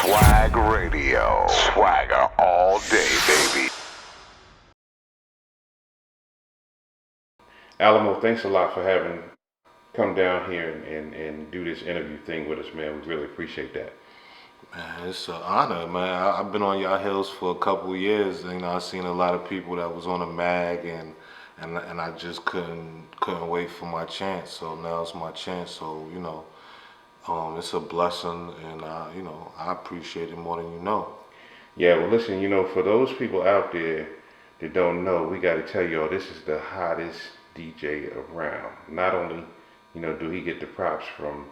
Swag Radio. Swagger all day, baby. Alamo, thanks a lot for having come down here and do this interview thing with us, man. We really appreciate that. Man, it's an honor, man. I've been on y'all hills for a couple of years. You know, I've seen a lot of people that was on the mag, and I just couldn't wait for my chance. So now it's my chance. So it's a blessing, and I appreciate it more than you know. Yeah, well, listen, for those people out there that don't know, we got to tell y'all this is the hottest DJ around. Not only, do he get the props from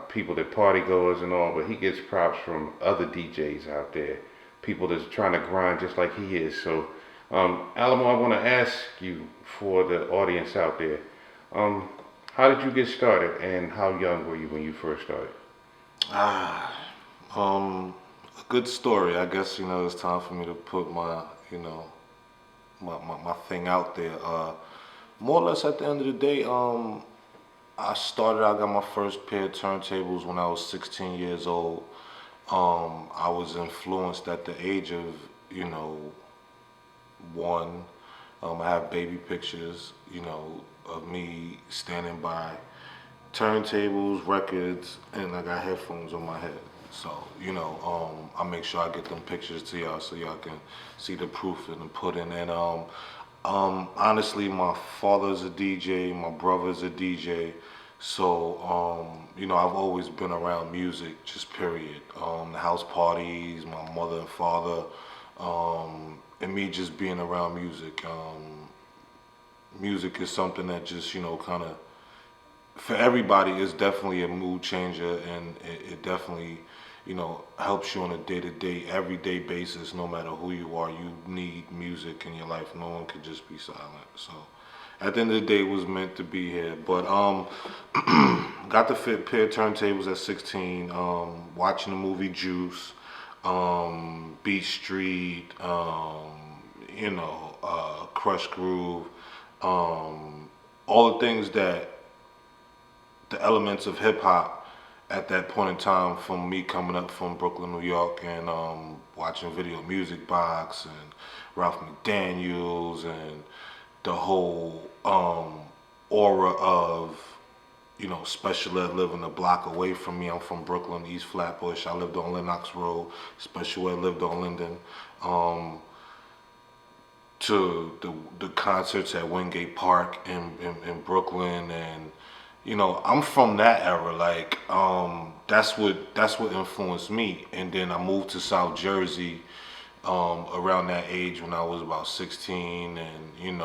people that partygoers and all, but he gets props from other DJs out there, people that's trying to grind just like he is. So, Alamo, I want to ask you for the audience out there, how did you get started, and how young were you when you first started? Ah, a good story. I guess it's time for me to put my thing out there. More or less at the end of the day, I got my first pair of turntables when I was 16 years old. I was influenced at the age of, one. I have baby pictures, of me standing by turntables, records, and I got headphones on my head. So, I make sure I get them pictures to y'all so y'all can see the proof in the pudding. And honestly, my father's a DJ, my brother's a DJ. So, I've always been around music, just period. The house parties, my mother and father, and me just being around music. Music is something that just, kind of, for everybody, is definitely a mood changer, and it definitely, helps you on a day-to-day, everyday basis. No matter who you are, you need music in your life. No one could just be silent. So, at the end of the day, it was meant to be here. But got the fit pair of turntables at 16. Watching the movie Juice, Beat Street, Crush Groove, all the things that the elements of hip hop at that point in time, from me coming up from Brooklyn, New York, and watching Video Music Box and Ralph McDaniels and the whole aura of Special Ed living a block away from me. I'm from Brooklyn, East Flatbush. I lived on Lenox Road. Special Ed lived on Linden. To the concerts at Wingate Park in Brooklyn, and I'm from that era. Like that's what influenced me. And then I moved to South Jersey around that age when I was about 16, and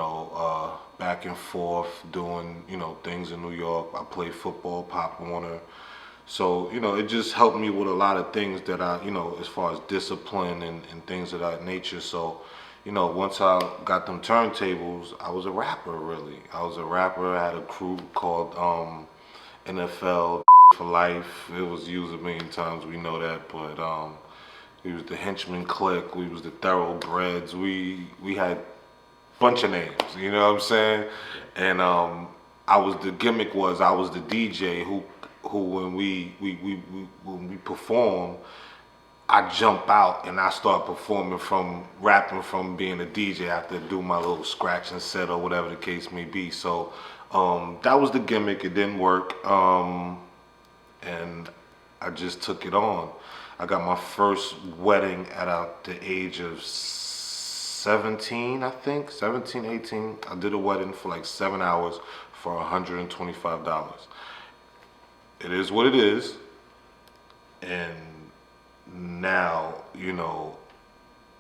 back and forth doing things in New York. I played football, Pop Warner. So it just helped me with a lot of things that I as far as discipline and things of that nature. So once I got them turntables, I was a rapper, really. I was a rapper. I had a crew called NFL for Life. It was used a million times, we know that, but we was the Henchman Clique, we was the Thoroughbreds, we had a bunch of names, you know what I'm saying? And the gimmick was I was the DJ who when we perform, I jump out and I start performing from rapping from being a DJ after do my little scratch and set or whatever the case may be. So that was the gimmick. It didn't work, and I just took it on. I got my first wedding at the age of 17, I think, 17, 18. I did a wedding for like 7 hours for $125. It is what it is, and now,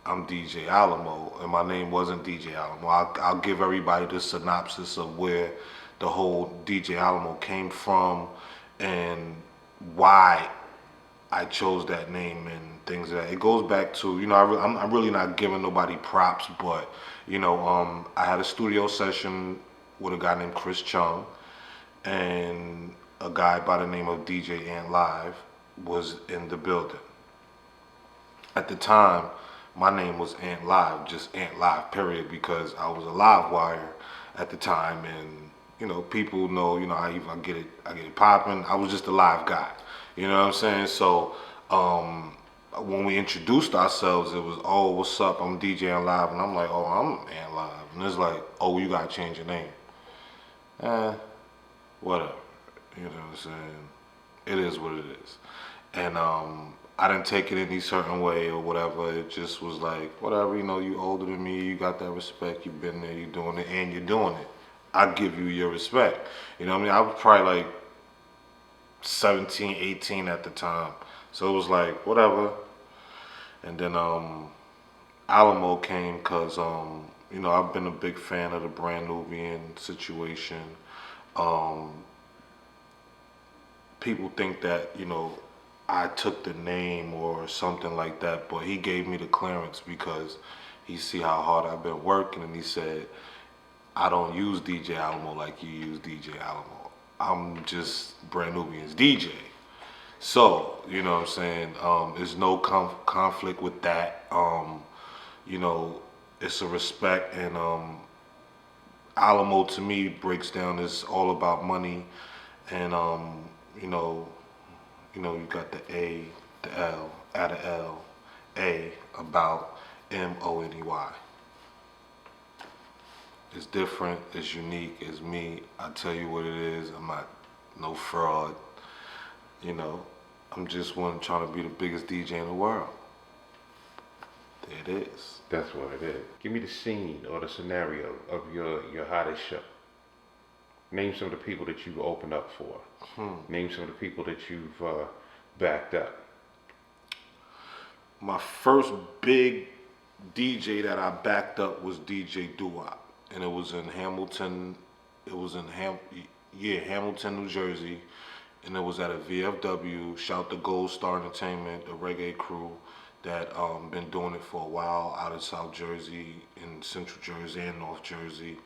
I'm DJ Alamo, and my name wasn't DJ Alamo. I'll give everybody the synopsis of where the whole DJ Alamo came from and why I chose that name and things like that. It goes back to, I'm really not giving nobody props, but, I had a studio session with a guy named Chris Chung, and a guy by the name of DJ Ant Live was in the building. At the time, my name was Ant Live, just Ant Live, period, because I was a live wire at the time, and people know, I get it popping. I was just a live guy, you know what I'm saying? So When we introduced ourselves, it was, oh, what's up? I'm DJing live, and I'm like, oh, I'm man live, and it's like, oh, you gotta change your name. Whatever. You know what I'm saying? It is what it is. And I didn't take it any certain way or whatever. It just was like, whatever, you older than me, you got that respect, you've been there, you're doing it, and you're doing it. I give you your respect. You know what I mean? I was probably like 17, 18 at the time. So it was like, whatever. And then Alamo came because, I've been a big fan of the Brand Nubian situation. Um, People think that, I took the name or something like that, but he gave me the clearance because he see how hard I've been working, and he said, I don't use DJ Alamo like you use DJ Alamo. I'm just Brand Nubian's DJ. So, you know what I'm saying? There's no conflict with that. It's a respect, and Alamo to me breaks down is all about money, and you know, you got the A, the L, add a L, A, about MONEY. It's different, it's unique, it's me. I tell you what it is. I'm not no fraud. I'm just one trying to be the biggest DJ in the world. There it is. That's what it is. Give me the scene or the scenario of your hottest show. Name some of the people that you've opened up for. Name some of the people that you've backed up. My first big DJ that I backed up was DJ Doo-Wop, and it was in Hamilton. It was in Hamilton, New Jersey, and it was at a VFW. Shout to Gold Star Entertainment, the reggae crew that been doing it for a while out of South Jersey, in Central Jersey and North Jersey.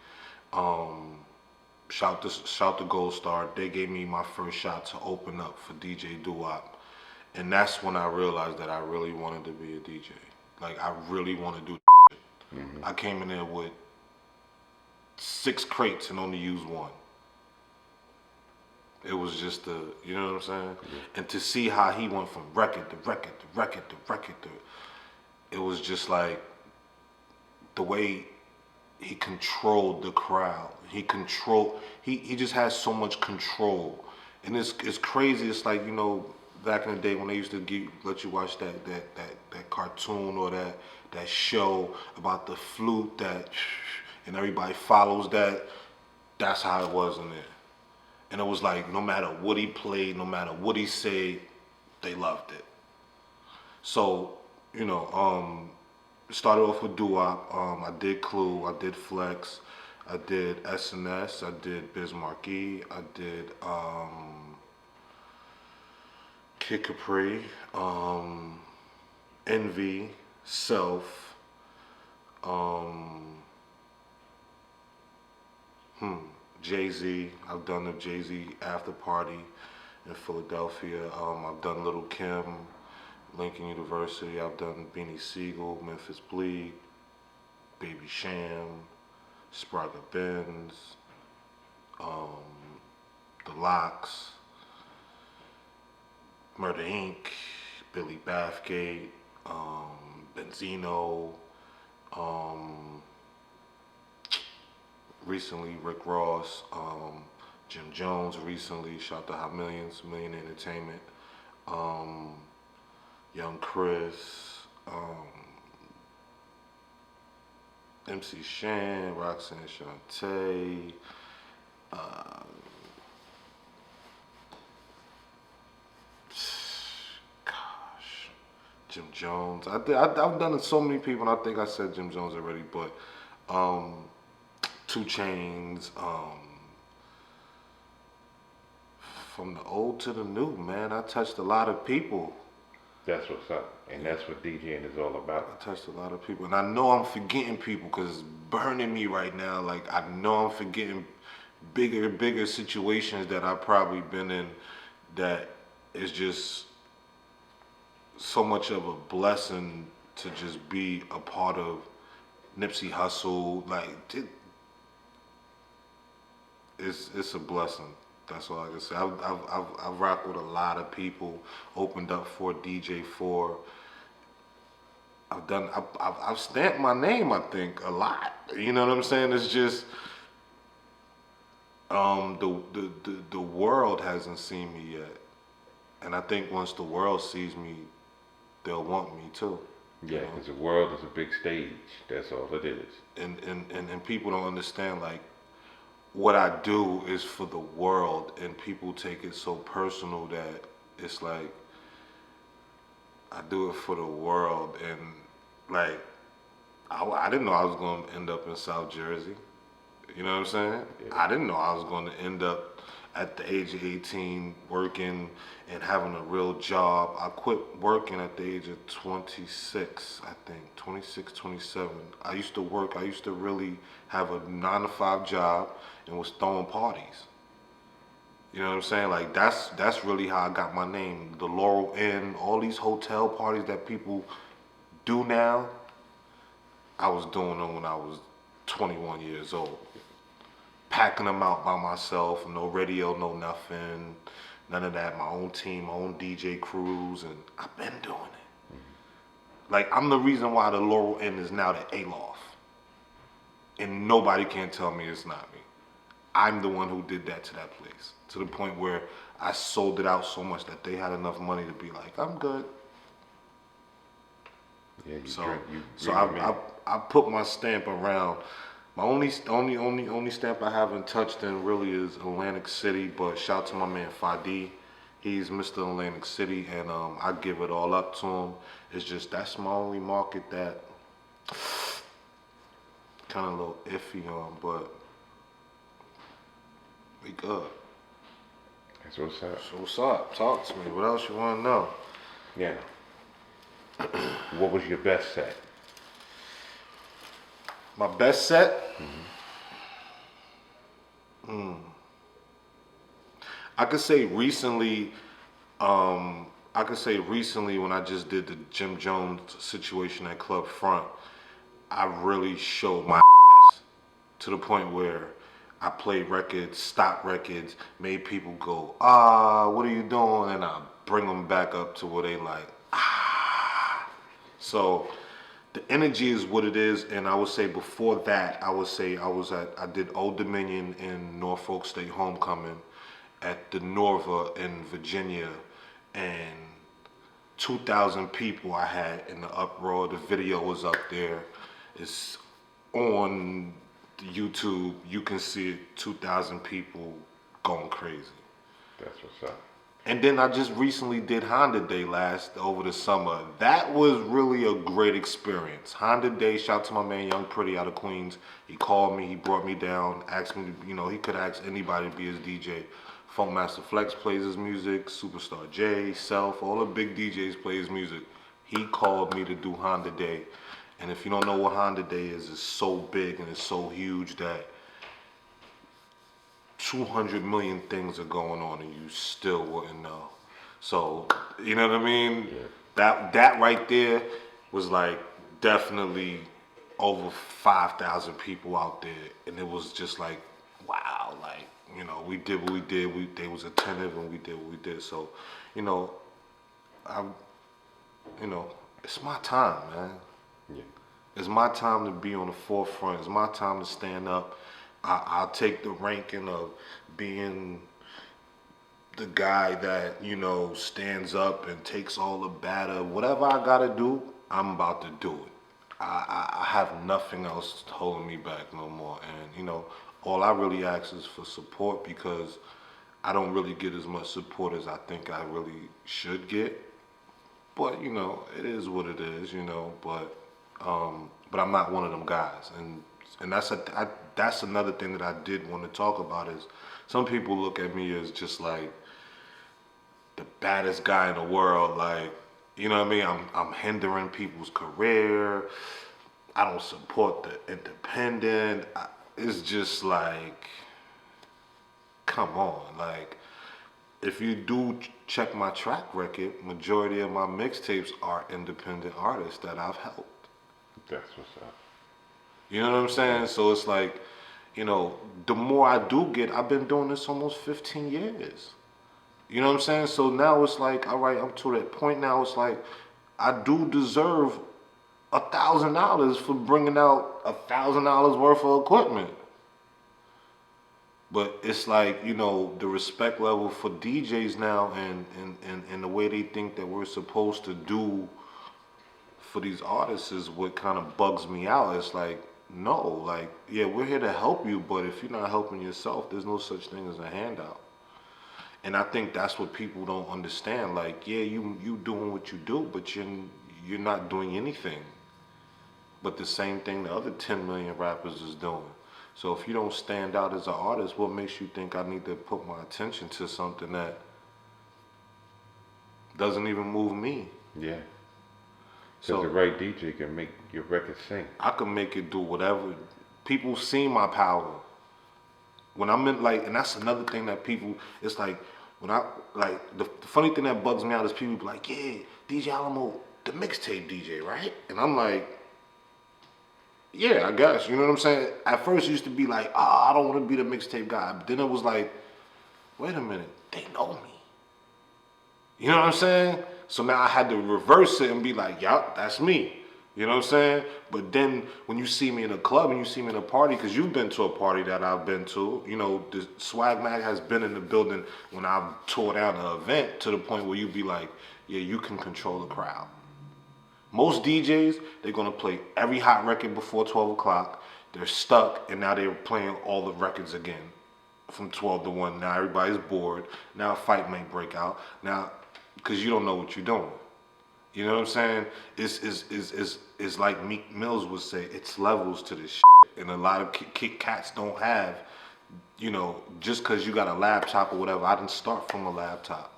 Shout to Gold Star. They gave me my first shot to open up for DJ Doo-Wop. And that's when I realized that I really wanted to be a DJ. Like, I really want to do shit. I came in there with 6 crates and only used 1. It was just you know what I'm saying? And to see how he went from record to record to record to record it was just like the way he controlled the crowd. He just has so much control. And it's crazy. It's like, back in the day when they used to let you watch that cartoon or that show about the flute and everybody follows that. That's how it was in there. And it was like, no matter what he played, no matter what he said, they loved it. So, started off with Doo-Wop. I did Clue, I did Flex, I did SNS, I did Biz Markie, I did Kid Capri, Envy, Self, Jay-Z. I've done the Jay-Z after party in Philadelphia. I've done Little Kim, Lincoln University. I've done Beanie Siegel, Memphis Bleak, Baby Sham, Sprague Benz, The Locks, Murder Inc., Billy Bathgate, Benzino, recently Rick Ross, Jim Jones recently, shout to Hot Millions, Million Entertainment, Young Chris, MC Shan, Roxanne Shante, Jim Jones. I've done it so many people, and I think I said Jim Jones already, but 2 Chainz, from the old to the new, man. I touched a lot of people. That's what's up, and that's what DJing is all about. I touched a lot of people, and I know I'm forgetting people because it's burning me right now. Like, I know I'm forgetting bigger situations that I've probably been in that is just so much of a blessing to just be a part of. Nipsey Hussle, like, it's a blessing. That's all I can say. I've rocked with a lot of people. Opened up for DJ4. I've stamped my name, I think, a lot. You know what I'm saying? It's just the world hasn't seen me yet, and I think once the world sees me, they'll want me too. Yeah, because the world is a big stage. That's all it is. And people don't understand, like, what I do is for the world, and people take it so personal that it's like I do it for the world, and like I didn't know I was going to end up in South Jersey. You know what I'm saying? Yeah. I didn't know I was going to end up at the age of 18 working and having a real job. I quit working at the age of 26, I think, 26, 27. I used to work, I used to really have a 9-to-5 job and was throwing parties. You know what I'm saying? Like, that's really how I got my name. The Laurel Inn, all these hotel parties that people do now, I was doing them when I was 21 years old. Packing them out by myself, no radio, no nothing, none of that. My own team, my own DJ crews, and I've been doing it. Mm-hmm. Like, I'm the reason why the Laurel Inn is now the Aloft. And nobody can tell me it's not me. I'm the one who did that to that place. To the point where I sold it out so much that they had enough money to be like, I'm good. Yeah, I put my stamp around. My only stamp I haven't touched in really is Atlantic City, but shout out to my man Fadi. He's Mr. Atlantic City, and I give it all up to him. It's just that's my only market that kind of a little iffy on, but we good. That's what's up. So what's up? Talk to me. What else you want to know? Yeah. What was your best set? My best set? I could say recently, when I just did the Jim Jones situation at Club Front, I really showed my ass to the point where I played records, stopped records, made people go, what are you doing? And I bring them back up to where they like, So the energy is what it is, and I would say before that, I did Old Dominion in Norfolk State Homecoming at the Norva in Virginia, and 2,000 people I had in the uproar. The video was up there. It's on YouTube. You can see it, 2,000 people going crazy. That's what's up. And then I just recently did Honda Day over the summer. That was really a great experience. Honda Day, shout out to my man Young Pretty out of Queens. He called me, he brought me down, asked me to, he could ask anybody to be his DJ. Funkmaster Flex plays his music, Superstar J, Self, all the big DJs play his music. He called me to do Honda Day. And if you don't know what Honda Day is, it's so big and it's so huge that 200 million things are going on and you still wouldn't know. So, you know what I mean? Yeah. That right there was like definitely over 5,000 people out there, and it was just like, wow, like, we did what we did. They was attentive and we did what we did. So, it's my time, man. Yeah. It's my time to be on the forefront. It's my time to stand up. I'll take the ranking of being the guy that, stands up and takes all the batter. Whatever I gotta do, I'm about to do it. I have nothing else holding me back no more. And, all I really ask is for support, because I don't really get as much support as I think I really should get. But, it is what it is, but I'm not one of them guys. And that's another thing that I did want to talk about is some people look at me as just like the baddest guy in the world. Like, you know what I mean? I'm hindering people's career. I don't support the independent. It's just like, come on. Like, if you do check my track record, majority of my mixtapes are independent artists that I've helped. That's what's up. You know what I'm saying? So it's like, You know, the more I do get, I've been doing this almost 15 years. You know what I'm saying? So now it's like, all right, I'm to that point now. It's like, I do deserve $1,000 for bringing out $1,000 worth of equipment. But it's like, you know, the respect level for DJs now and the way they think that we're supposed to do for these artists is what kind of bugs me out. It's like, no, like, yeah, we're here to help you, but if you're not helping yourself, there's no such thing as a handout. And I think that's what people don't understand. Like, yeah, you doing what you do, but you're not doing anything. But the same thing the other 10 million rappers is doing. So if you don't stand out as an artist, what makes you think I need to put my attention to something that doesn't even move me? Yeah. So Because the right DJ can make your record sing. I can make it do whatever. People see my power. When I'm in, like, and that's another thing that people, it's like, when I, like, the funny thing that bugs me out is people be like, yeah, DJ Alamo, the mixtape DJ, right? And I'm like, yeah, I guess. You know what I'm saying? At first it used to be like, I don't want to be the mixtape guy. But then it was like, wait a minute, they know me. You know what I'm saying? So now I had to reverse it and be like, yup, that's me. You know what I'm saying? But then when you see me in a club and you see me in a party, because you've been to a party that I've been to, you know, the SWAGMag has been in the building when I've tore down an event to the point where you be like, yeah, you can control the crowd. Most DJs, they're gonna play every hot record before 12 o'clock. They're stuck, and now they're playing all the records again from 12 to 1. Now everybody's bored. Now a fight may break out. Now, because you don't know what you're doing. You know what I'm saying? It's like Meek Mills would say, it's levels to this shit. And a lot of cats don't have, you know, just because you got a laptop or whatever. I didn't start from a laptop.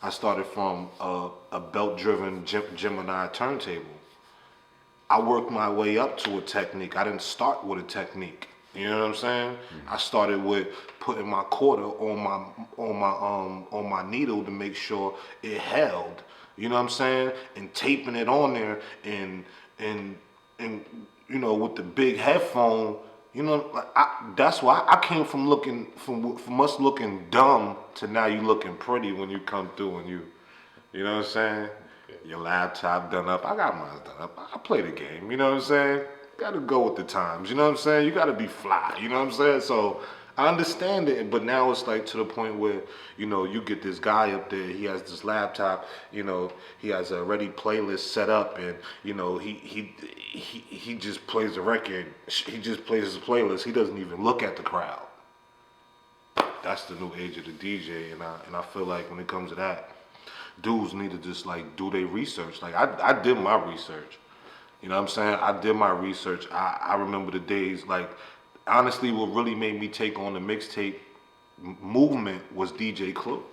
I started from a belt-driven Gemini turntable. I worked my way up to a technique. I didn't start with a technique. You know what I'm saying? I started with putting my quarter on my needle to make sure it held. You know what I'm saying? And taping it on there and you know, with the big headphone. You know, like that's why I came from looking from us looking dumb to now you looking pretty when you come through and you know what I'm saying? Your laptop done up. I got mine done up. I play the game. You know what I'm saying? Gotta go with the times. You know what I'm saying? You gotta be fly. You know what I'm saying? So I understand it, but now it's like to the point where, you know, you get this guy up there, he has this laptop, you know, he has a ready playlist set up and, you know, he just plays the record, he just plays his playlist, he doesn't even look at the crowd. That's the new age of the DJ, and I feel like when it comes to that, dudes need to just like do their research. Like I did my research. You know what I'm saying? I did my research. I remember the days, like, honestly, what really made me take on the mixtape movement was DJ Clue.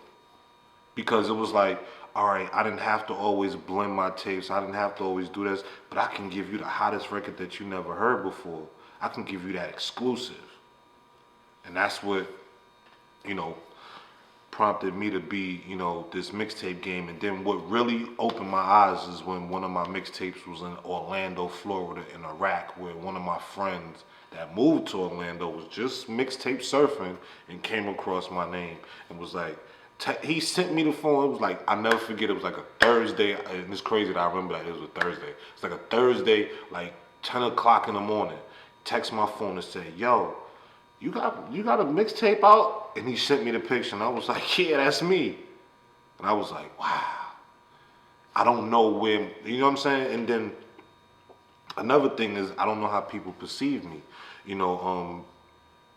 Because it was like, all right, I didn't have to always blend my tapes. I didn't have to always do this. But I can give you the hottest record that you never heard before. I can give you that exclusive. And that's what, you know, prompted me to be, you know, this mixtape game. And then what really opened my eyes is when one of my mixtapes was in Orlando, Florida, in Iraq, where one of my friends that moved to Orlando was just mixtape surfing and came across my name and was like, he sent me the phone. It was like, I'll never forget, it was like a Thursday, and it's crazy that I remember that it was a Thursday. It's like a Thursday, like 10 o'clock in the morning. Text my phone and say, yo, you got a mixtape out? And he sent me the picture and I was like, yeah, that's me. And I was like, wow. I don't know where, you know what I'm saying? And then another thing is, I don't know how people perceive me. You know,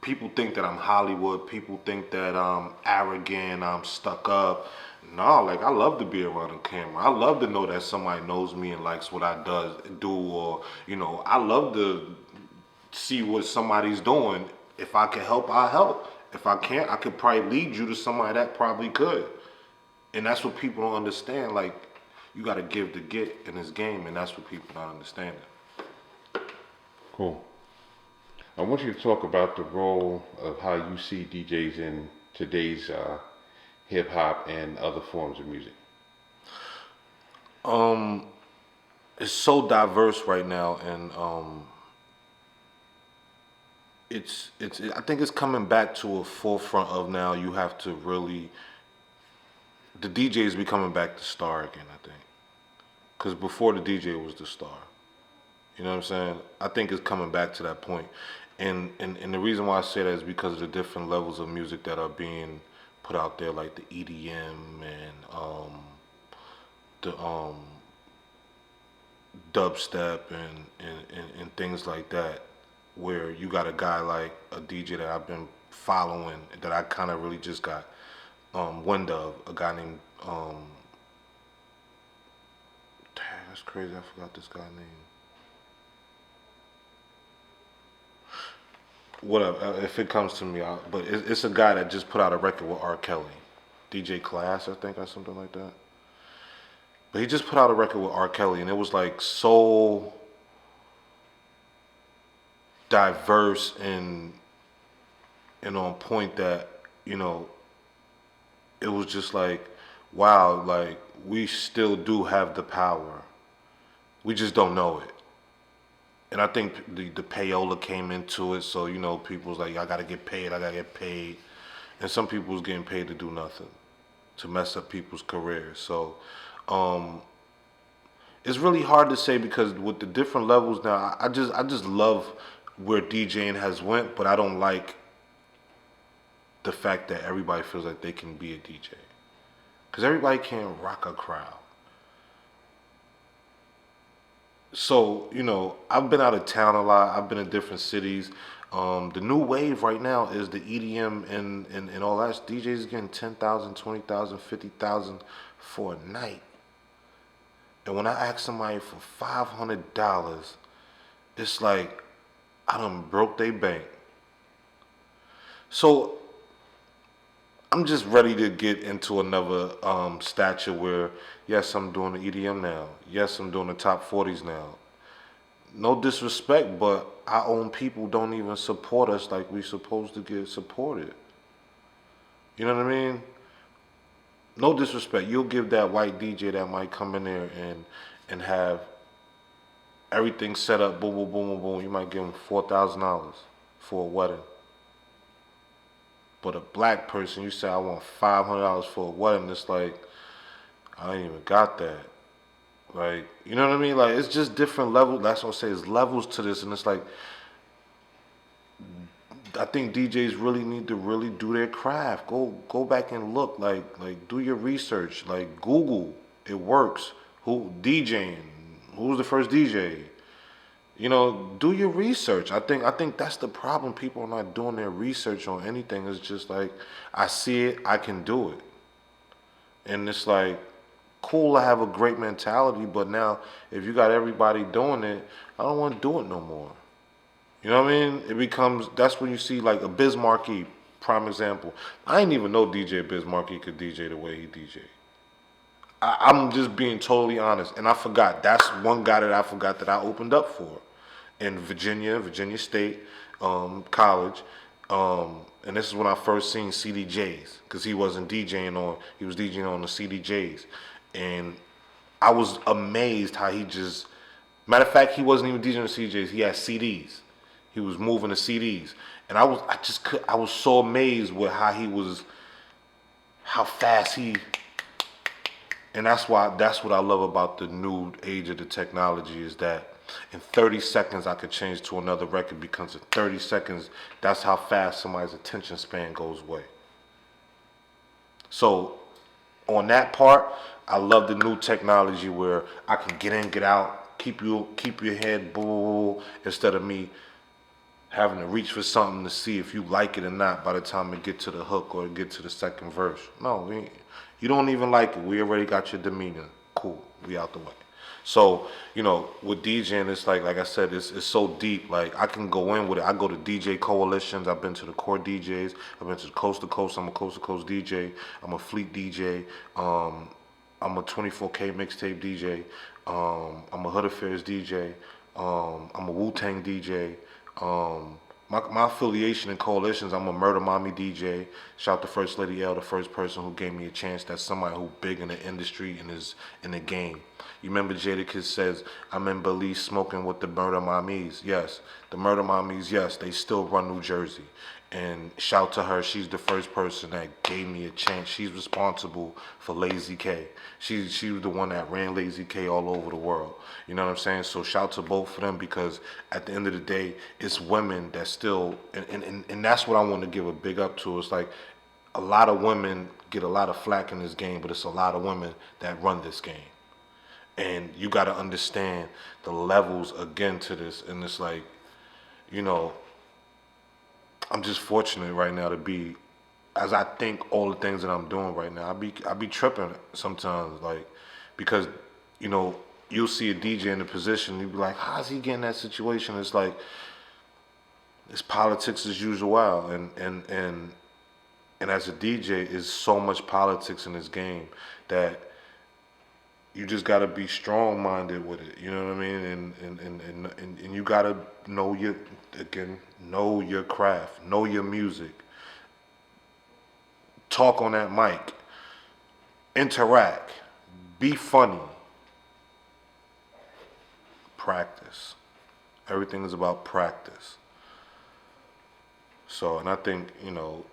people think that I'm Hollywood. People think that I'm arrogant, I'm stuck up. No, like, I love to be around the camera. I love to know that somebody knows me and likes what I do, or, you know, I love to see what somebody's doing. If I can help, I'll help. If I can't, I could probably lead you to somebody that probably could. And that's what people don't understand. Like, you got to give to get in this game, and that's what people don't understand. Cool. I want you to talk about the role of how you see DJs in today's hip hop and other forms of music. It's so diverse right now, and I think it's coming back to a forefront of now. You have to really, the DJ is becoming back the star again. I think, because before the DJ was the star. You know what I'm saying? I think it's coming back to that point. And the reason why I say that is because of the different levels of music that are being put out there, like the EDM and the dubstep and things like that, where you got a guy like a DJ that I've been following, that I kind of really just got wind of, a guy named dang, that's crazy, I forgot this guy's name. Whatever, if it comes to me, but it's a guy that just put out a record with R. Kelly, DJ Class, I think, or something like that. But he just put out a record with R. Kelly, and it was like so diverse and on point that, you know, it was just like, wow, like we still do have the power. We just don't know it. And I think the payola came into it, so, you know, people's like, I gotta get paid, I gotta get paid. And some people was getting paid to do nothing, to mess up people's careers. So it's really hard to say, because with the different levels now, I just love where DJing has went, but I don't like the fact that everybody feels like they can be a DJ. Because everybody can't rock a crowd. So, you know, I've been out of town a lot. I've been in different cities. The new wave right now is the EDM and all that. DJs getting 10,000, 20,000, 50,000 for a night. And when I ask somebody for $500, it's like I done broke their bank. So I'm just ready to get into another stature where, yes, I'm doing the EDM now. Yes, I'm doing the top 40s now. No disrespect, but our own people don't even support us like we supposed to get supported. You know what I mean? No disrespect. You'll give that white DJ that might come in there and have everything set up, boom, boom, boom, boom, boom. You might give him $4,000 for a wedding. But a black person, you say, I want $500 for a wedding. It's like, I ain't even got that. Like, you know what I mean? Like, it's just different levels. That's what I say, it's levels to this. And it's like, I think DJs really need to really do their craft. Go back and look. Like do your research. Like, Google. It works. Who DJing? Who was the first DJ? You know, do your research. I think that's the problem. People are not doing their research on anything. It's just like, I see it, I can do it. And it's like, cool, I have a great mentality, but now if you got everybody doing it, I don't want to do it no more. You know what I mean? It becomes, that's when you see like a Biz Markie, prime example. I didn't even know DJ Biz Markie could DJ the way he DJ. I'm just being totally honest. And I forgot. That's one guy that I forgot that I opened up for in Virginia State College. And this is when I first seen CDJs, because he wasn't DJing on, he was DJing on the CDJs. And I was amazed how he just, matter of fact, he wasn't even DJing on CDJs, he had CDs. He was moving the CDs. And I was so amazed with how fast he, and that's what I love about the new age of the technology, is that in 30 seconds I could change to another record, because in 30 seconds, that's how fast somebody's attention span goes away. So on that part, I love the new technology where I can get in, get out, keep your head boo, instead of me having to reach for something to see if you like it or not by the time it get to the hook or get to the second verse. No, you don't even like it. We already got your demeanor. Cool, we out the way. So, you know, with DJing, it's like I said, it's so deep. Like, I can go in with it. I go to DJ coalitions. I've been to the core DJs. I've been to Coast to Coast. I'm a Coast to Coast DJ. I'm a Fleet DJ. I'm a 24K mixtape DJ. I'm a Hood Affairs DJ. I'm a Wu-Tang DJ. My affiliation in coalitions, I'm a Murder Mommy DJ. Shout out to First Lady L, the first person who gave me a chance. That's somebody who big in the industry and is in the game. You remember Jadakiss says, I'm in Belize smoking with the murder mommies. Yes, the murder mommies, yes, they still run New Jersey. And shout to her, she's the first person that gave me a chance. She's responsible for Lazy K. She was the one that ran Lazy K all over the world. You know what I'm saying? So shout to both of them, because at the end of the day, it's women that still, and that's what I want to give a big up to. It's like a lot of women get a lot of flack in this game, but it's a lot of women that run this game. And you got to understand the levels again to this. And it's like, you know, I'm just fortunate right now to be, as I think all the things that I'm doing right now, I be tripping sometimes, like, because, you know, you'll see a DJ in a position, you be like, how's he getting that situation? It's like, it's politics as usual, and as a DJ, is so much politics in this game that you just gotta be strong-minded with it. You know what I mean? And you gotta know know your craft, know your music, talk on that mic, interact, be funny, practice. Everything is about practice. So, and I think, you know,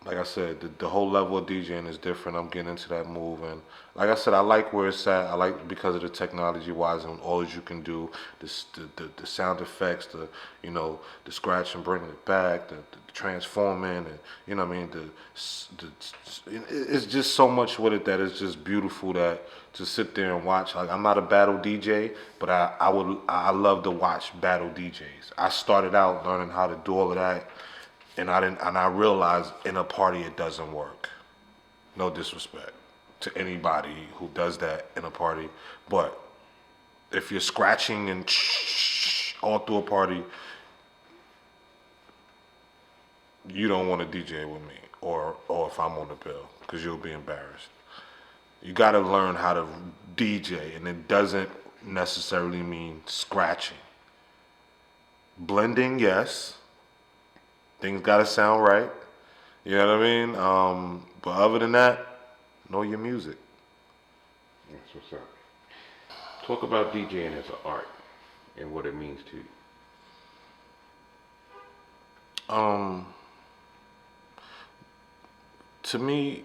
like I said, the whole level of DJing is different. I'm getting into that move, and like I said, I like where it's at. I like because of the technology wise and all that you can do, the sound effects, you know, the scratch and bringing it back, the transforming, and you know what I mean. It's just so much with it that it's just beautiful that to sit there and watch. Like, I'm not a battle DJ, but I love to watch battle DJs. I started out learning how to do all of that. And I realized in a party it doesn't work. No disrespect to anybody who does that in a party, but if you're scratching and all through a party, you don't want to DJ with me, or if I'm on the bill, because you'll be embarrassed. You got to learn how to DJ, and it doesn't necessarily mean scratching. Blending, yes. Things gotta sound right. You know what I mean? But other than that, know your music. That's what's up. Talk about DJing as an art and what it means to you. To me,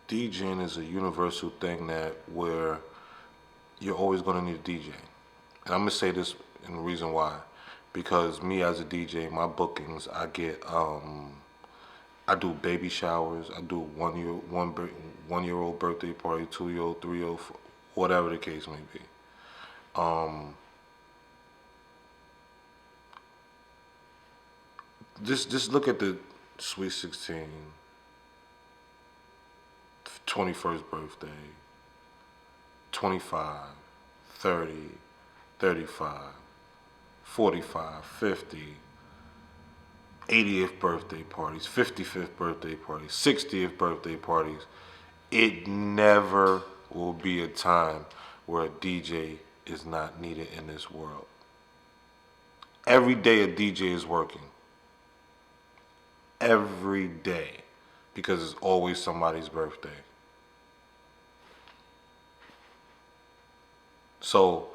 DJing is a universal thing that where you're always gonna need a DJ. And I'm gonna say this in the reason why. Because me as a DJ, my bookings, I get, I do baby showers, I do 1 year old birthday party, 2 year old, 3 year old, whatever the case may be. Just look at the Sweet 16, 21st birthday, 25, 30, 35. 45, 50, 80th birthday parties, 55th birthday parties, 60th birthday parties. It never will be a time where a DJ is not needed in this world. Every day a DJ is working. Every day. Because it's always somebody's birthday. So,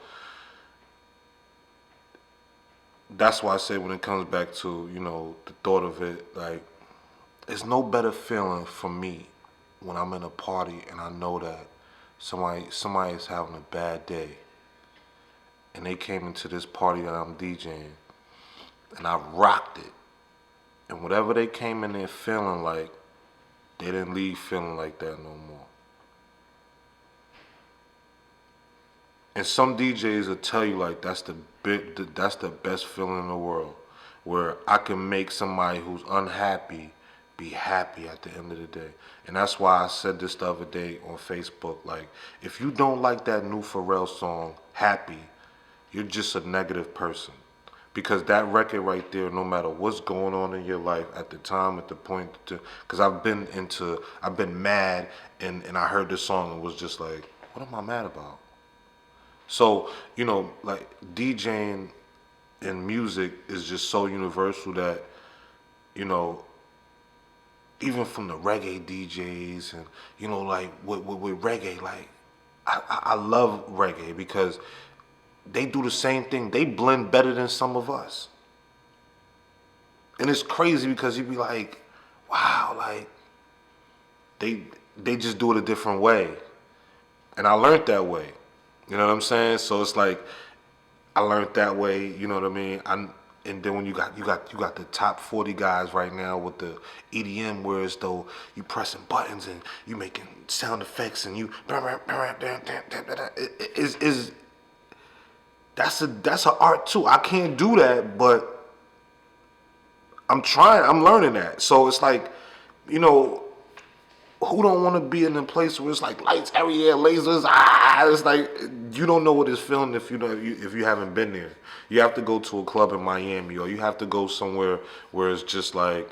that's why I say when it comes back to, you know, the thought of it, like, there's no better feeling for me when I'm in a party and I know that somebody is having a bad day and they came into this party that I'm DJing and I rocked it. And whatever they came in there feeling like, they didn't leave feeling like that no more. And some DJs will tell you like that's the best feeling in the world, where I can make somebody who's unhappy be happy at the end of the day. And that's why I said this the other day on Facebook, like, if you don't like that new Pharrell song, Happy, you're just a negative person. Because that record right there, no matter what's going on in your life at the time, at the point, because I've been mad and I heard this song and was just like, what am I mad about? So, you know, like, DJing and music is just so universal that, you know, even from the reggae DJs and, you know, like with reggae, like, I love reggae because they do the same thing. They blend better than some of us. And it's crazy because you be like, wow, like they just do it a different way. And I learned that way. You know what I'm saying? So it's like I learned that way, you know what I mean? And then when you got the top 40 guys right now with the EDM, where as though you pressing buttons and you making sound effects and you is that's a art too. I can't do that, but I'm trying. I'm learning that. So it's like, you know, who don't want to be in a place where it's like lights everywhere, lasers? It's like you don't know what it's feeling if you know if you haven't been there. You have to go to a club in Miami, or you have to go somewhere where it's just like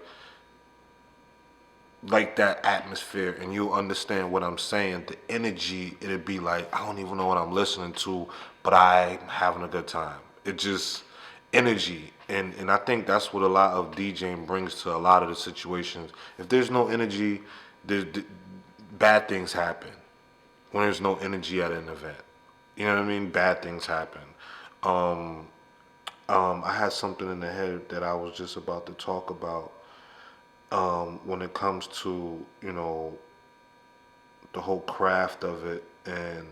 that atmosphere, and you'll understand what I'm saying. The energy, it'd be like I don't even know what I'm listening to, but I'm having a good time. It just energy, and I think that's what a lot of DJing brings to a lot of the situations. If there's no energy, bad things happen when there's no energy at an event. You know what I mean? Bad things happen. Um, I had something in the head that I was just about to talk about when it comes to, you know, the whole craft of it. And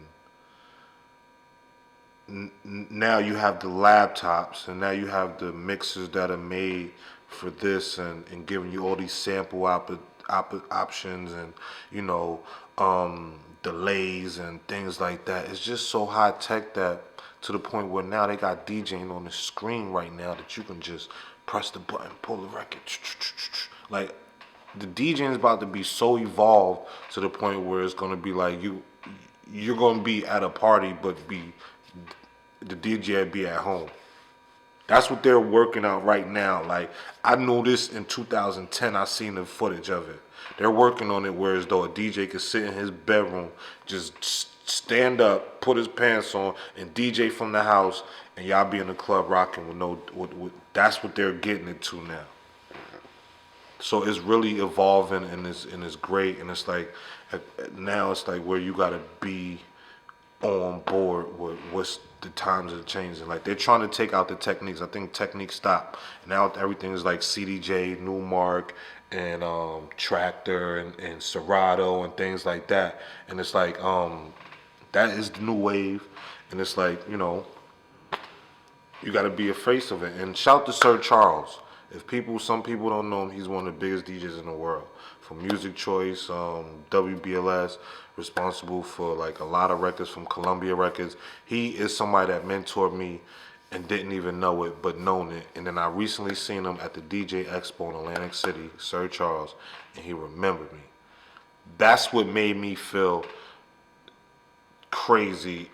now you have the laptops, and now you have the mixers that are made for this, and giving you all these sample options, and you know, delays and things like that. It's just so high tech that to the point where now they got DJing on the screen right now that you can just press the button, pull the record. Like the DJing is about to be so evolved to the point where it's gonna be like you're gonna be at a party, but the DJ be at home. That's what they're working out right now. Like I know this in 2010. I seen the footage of it. They're working on it whereas though a DJ could sit in his bedroom, just stand up, put his pants on, and DJ from the house, and y'all be in the club rocking with no. That's what they're getting into now. So it's really evolving, and it's great, and it's like now it's like where you gotta be on board with what's the times are changing. Like they're trying to take out the techniques. I think techniques stop. Now everything is like CDJ, Newmark, and Tractor, and Serato, and things like that. And it's like that is the new wave. And it's like, you know, you got to be a face of it. And shout to Sir Charles. Some people don't know him, he's one of the biggest DJs in the world. From Music Choice, WBLS, responsible for like a lot of records from Columbia Records. He is somebody that mentored me and didn't even know it, but known it. And then I recently seen him at the DJ Expo in Atlantic City, Sir Charles, and he remembered me. That's what made me feel crazy.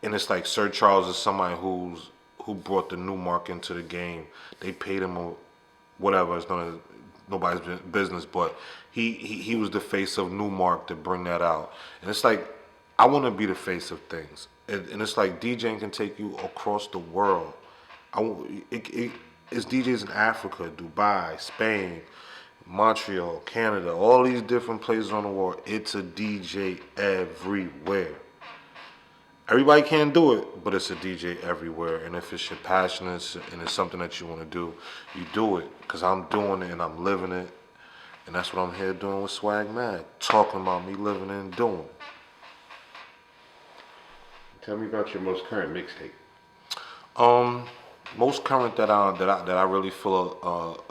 And it's like Sir Charles is somebody who brought the Newmark into the game. They paid him whatever. It's nobody's business, but he was the face of Newmark to bring that out. And it's like I want to be the face of things, and it's like DJing can take you across the world. It's DJs in Africa, Dubai, Spain, Montreal, Canada, all these different places on the world. It's a DJ everywhere. Everybody can't do it, but it's a DJ everywhere. And if it's your passion and it's something that you want to do, you do it. Because I'm doing it and I'm living it. And that's what I'm here doing with SWAGMag. Talking about me living it and doing it. Tell me about your most current mixtape. Most current that I really feel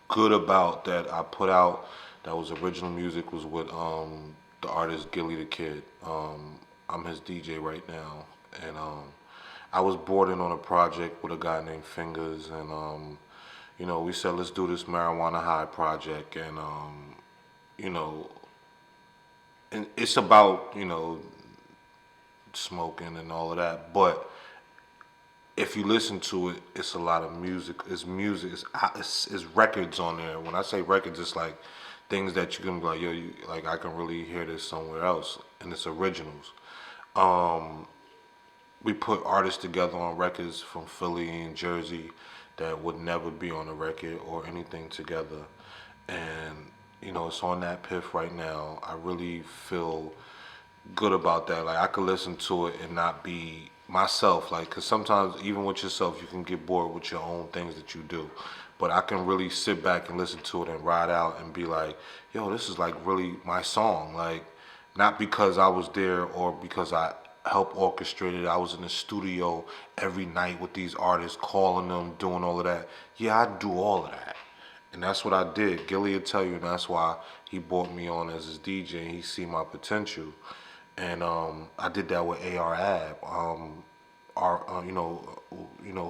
good about that I put out that was original music was with the artist Gilly the Kid. I'm his DJ right now, and I was brought in on a project with a guy named Fingers, and you know, we said let's do this Marijuana High project, and you know, and it's about, you know, smoking and all of that, but if you listen to it, it's a lot of music. It's music. It's records on there. When I say records, it's like things that you can be like, yo, like I can really hear this somewhere else, and it's originals. We put artists together on records from Philly and Jersey that would never be on a record or anything together, and you know, it's on that piff right now. I really feel good about that. Like I could listen to it and not be myself. Like, cause sometimes even with yourself, you can get bored with your own things that you do. But I can really sit back and listen to it and ride out and be like, yo, this is like really my song. Like, not because I was there or because I helped orchestrate it. I was in the studio every night with these artists, calling them, doing all of that. Yeah, I do all of that. And that's what I did. Gilly will tell you, and that's why he brought me on as his DJ. He see my potential, and I did that with AR Ab.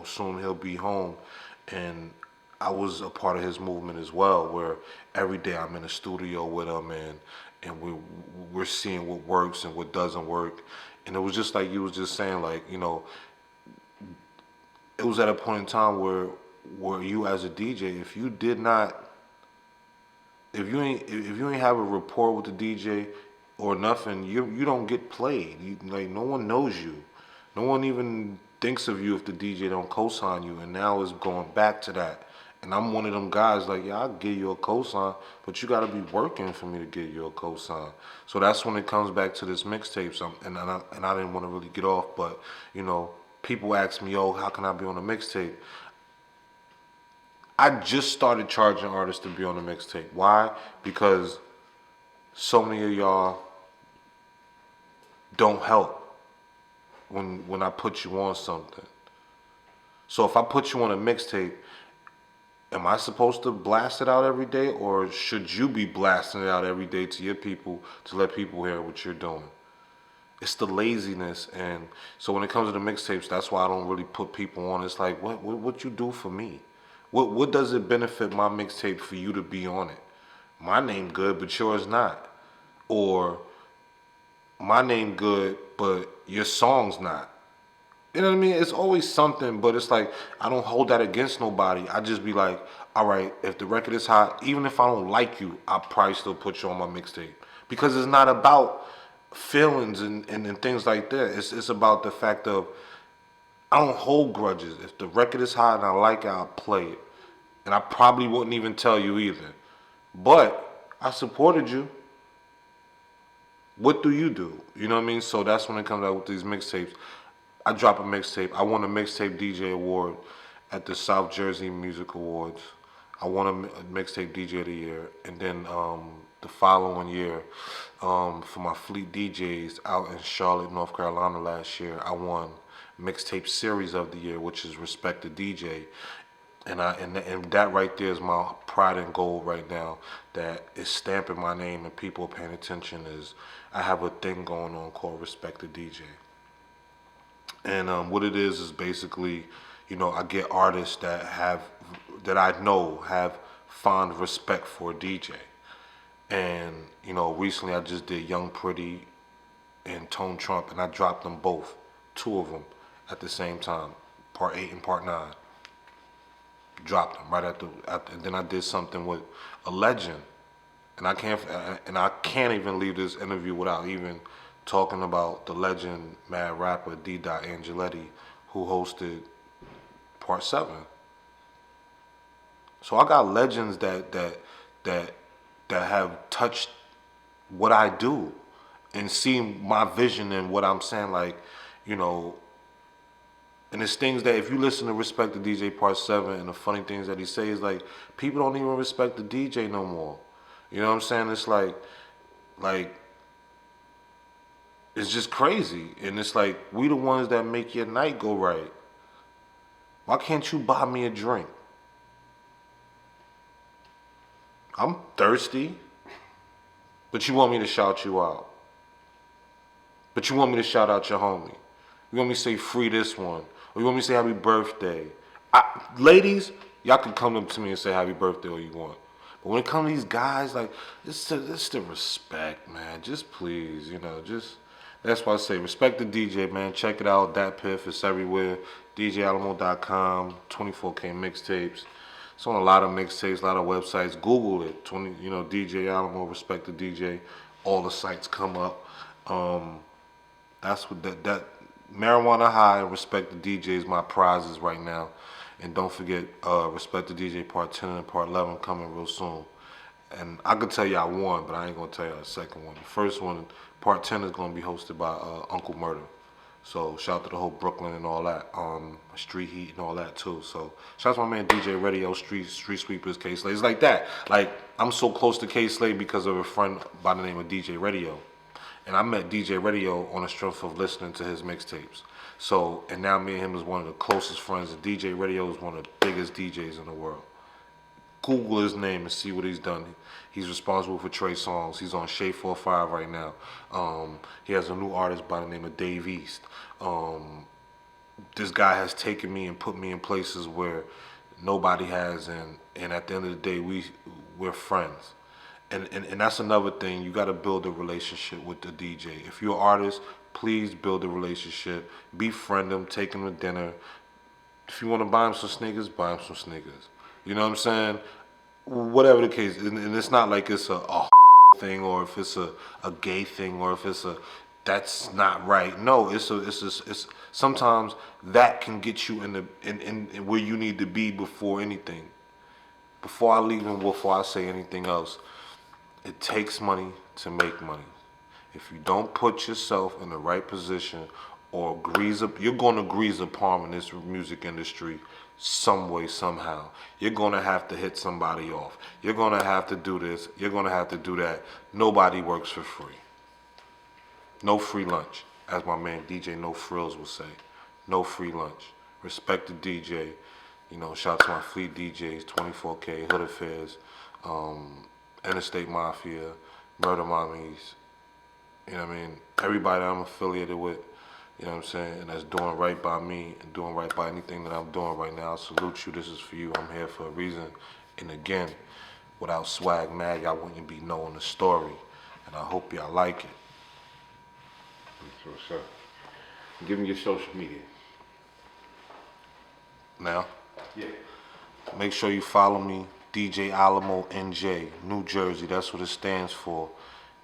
Soon he'll be home, and I was a part of his movement as well. Where every day I'm in the studio with him, and we're seeing what works and what doesn't work. And it was just like you was just saying, like, it was at a point in time where you as a DJ, if you ain't have a rapport with the DJ or nothing, you don't get played. Like no one knows you, no one even thinks of you if the DJ don't cosign you. And now it's going back to that. And I'm one of them guys like, yeah, I'll give you a cosign, but you got to be working for me to give you a cosign. So that's when it comes back to this mixtape. And I didn't want to really get off, but people ask me, yo, how can I be on a mixtape? I just started charging artists to be on the mixtape. Why? Because so many of y'all don't help when I put you on something. So if I put you on a mixtape, am I supposed to blast it out every day, or should you be blasting it out every day to your people to let people hear what you're doing? It's the laziness. And so when it comes to the mixtapes, that's why I don't really put people on. It's like, what you do for me? What does it benefit my mixtape for you to be on it? My name good, but yours not. Or my name good, but your song's not. You know what I mean? It's always something, but it's like I don't hold that against nobody. I just be like, all right, if the record is hot, even if I don't like you, I'll probably still put you on my mixtape. Because it's not about feelings and things like that. It's about the fact of I don't hold grudges. If the record is hot and I like it, I'll play it. And I probably wouldn't even tell you either. But I supported you. What do you do? You know what I mean? So that's when it comes out with these mixtapes. I drop a mixtape. I won a mixtape DJ award at the South Jersey Music Awards. I won a mixtape DJ of the year, and then the following year, for my Fleet DJs out in Charlotte, North Carolina last year, I won mixtape series of the year, which is Respect the DJ, and that right there is my pride and gold right now. That is stamping my name and people paying attention. Is I have a thing going on called Respect the DJ. And what it is basically, I get artists that I know have fond respect for a DJ. And, recently I just did Young Pretty and Tone Trump, and I dropped them both, two of them at the same time, part 8 and part 9. Dropped them right after, and then I did something with a legend. And I can't even leave this interview without even talking about the legend mad rapper D. Angeletti, who hosted part 7. So I got legends that have touched what I do and seen my vision and what I'm saying, like, and it's things that if you listen to Respect the DJ part 7 and the funny things that he says, like, people don't even respect the DJ no more. You know what I'm saying? It's like it's just crazy. And it's like, we the ones that make your night go right. Why can't you buy me a drink? I'm thirsty, but you want me to shout you out. But you want me to shout out your homie. You want me to say free this one. Or you want me to say happy birthday. Ladies, y'all can come up to me and say happy birthday all you want. But when it comes to these guys, like, it's the respect, man. Just please, that's why I say respect the DJ, man. Check it out, Dat Piff, it's everywhere. DJAlamo.com, 24K mixtapes. It's on a lot of mixtapes, a lot of websites. Google it, DJ Alamo, Respect the DJ. All the sites come up. That's what that Marijuana High and Respect the DJ is my prizes right now. And don't forget, Respect the DJ part 10 and part 11 coming real soon. And I could tell you I won, but I ain't gonna tell you the second one. The first one, Part 10 is going to be hosted by Uncle Murder. So shout out to the whole Brooklyn and all that, Street Heat and all that too. So shout out to my man DJ Radio, Street Sweepers, K Slade. It's like that. Like, I'm so close to K Slade because of a friend by the name of DJ Radio. And I met DJ Radio on the strength of listening to his mixtapes. So, and now me and him is one of the closest friends. And DJ Radio is one of the biggest DJs in the world. Google his name and see what he's done. He's responsible for Trey Songz. He's on Shea 45 right now. He has a new artist by the name of Dave East. This guy has taken me and put me in places where nobody has, and at the end of the day, we're friends. And that's another thing. You got to build a relationship with the DJ. If you're an artist, please build a relationship. Befriend him. Take him to dinner. If you want to buy him some sneakers, buy him some sneakers. You know what I'm saying? Whatever the case, and it's not like it's a thing, or if it's a gay thing, or if it's that's not right. No, it's sometimes that can get you in where you need to be before anything. Before I leave and before I say anything else, it takes money to make money. If you don't put yourself in the right position, or you're going to grease a palm in this music industry some way, somehow. You're going to have to hit somebody off. You're going to have to do this. You're going to have to do that. Nobody works for free. No free lunch, as my man DJ No Frills would say. No free lunch. Respect the DJ. You know, shout out to my fleet DJs, 24K, Hood Affairs, Interstate Mafia, Murder Mommies. You know what I mean? Everybody I'm affiliated with. You know what I'm saying? And that's doing right by me and doing right by anything that I'm doing right now. I salute you. This is for you. I'm here for a reason. And again, without SWAGMag, y'all wouldn't be knowing the story. And I hope y'all like it. That's what's up. Give me your social media. Now? Yeah. Make sure you follow me, DJ Alamo NJ, New Jersey. That's what it stands for.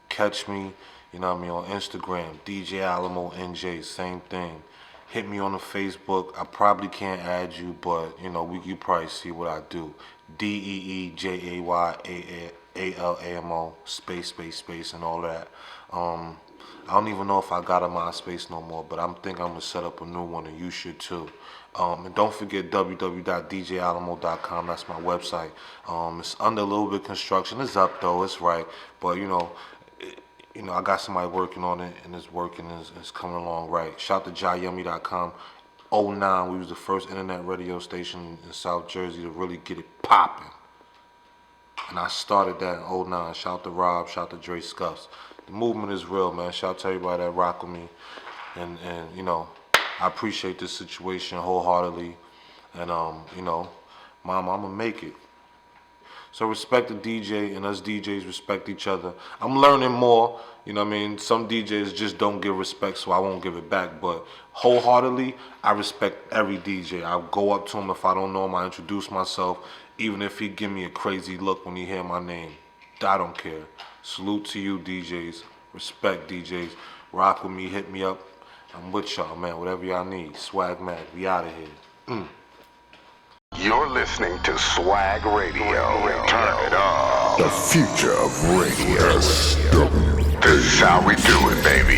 Catch me. You know what I mean, on Instagram, DJ Alamo NJ, same thing. Hit me on the Facebook. I probably can't add you, but you know, you probably see what I do. DEEJAYALAMO, space, and all that. I don't even know if I got a MySpace no more, but I'm thinking I'm gonna set up a new one, and you should too. And don't forget www.djalamo.com. That's my website. It's under a little bit of construction. It's up though. It's right, but you know, I got somebody working on it, and it's working, and it's coming along right. Shout to jayummy.com. 09, we was the first internet radio station in South Jersey to really get it popping. And I started that in 09. Shout to Rob, shout to Dre Scuffs. The movement is real, man. Shout to everybody that rock with me. And you know, I appreciate this situation wholeheartedly. And, you know, Mama, I'm going to make it. So respect the DJ, and us DJs respect each other. I'm learning more, you know what I mean? Some DJs just don't give respect, so I won't give it back. But wholeheartedly, I respect every DJ. I go up to him if I don't know him. I introduce myself, even if he give me a crazy look when he hear my name. I don't care. Salute to you, DJs. Respect, DJs. Rock with me, hit me up. I'm with y'all, man. Whatever y'all need. SWAGMag, we out of here. You're listening to Swag Radio. Turn it up. The future of radio. This is how we do it, baby.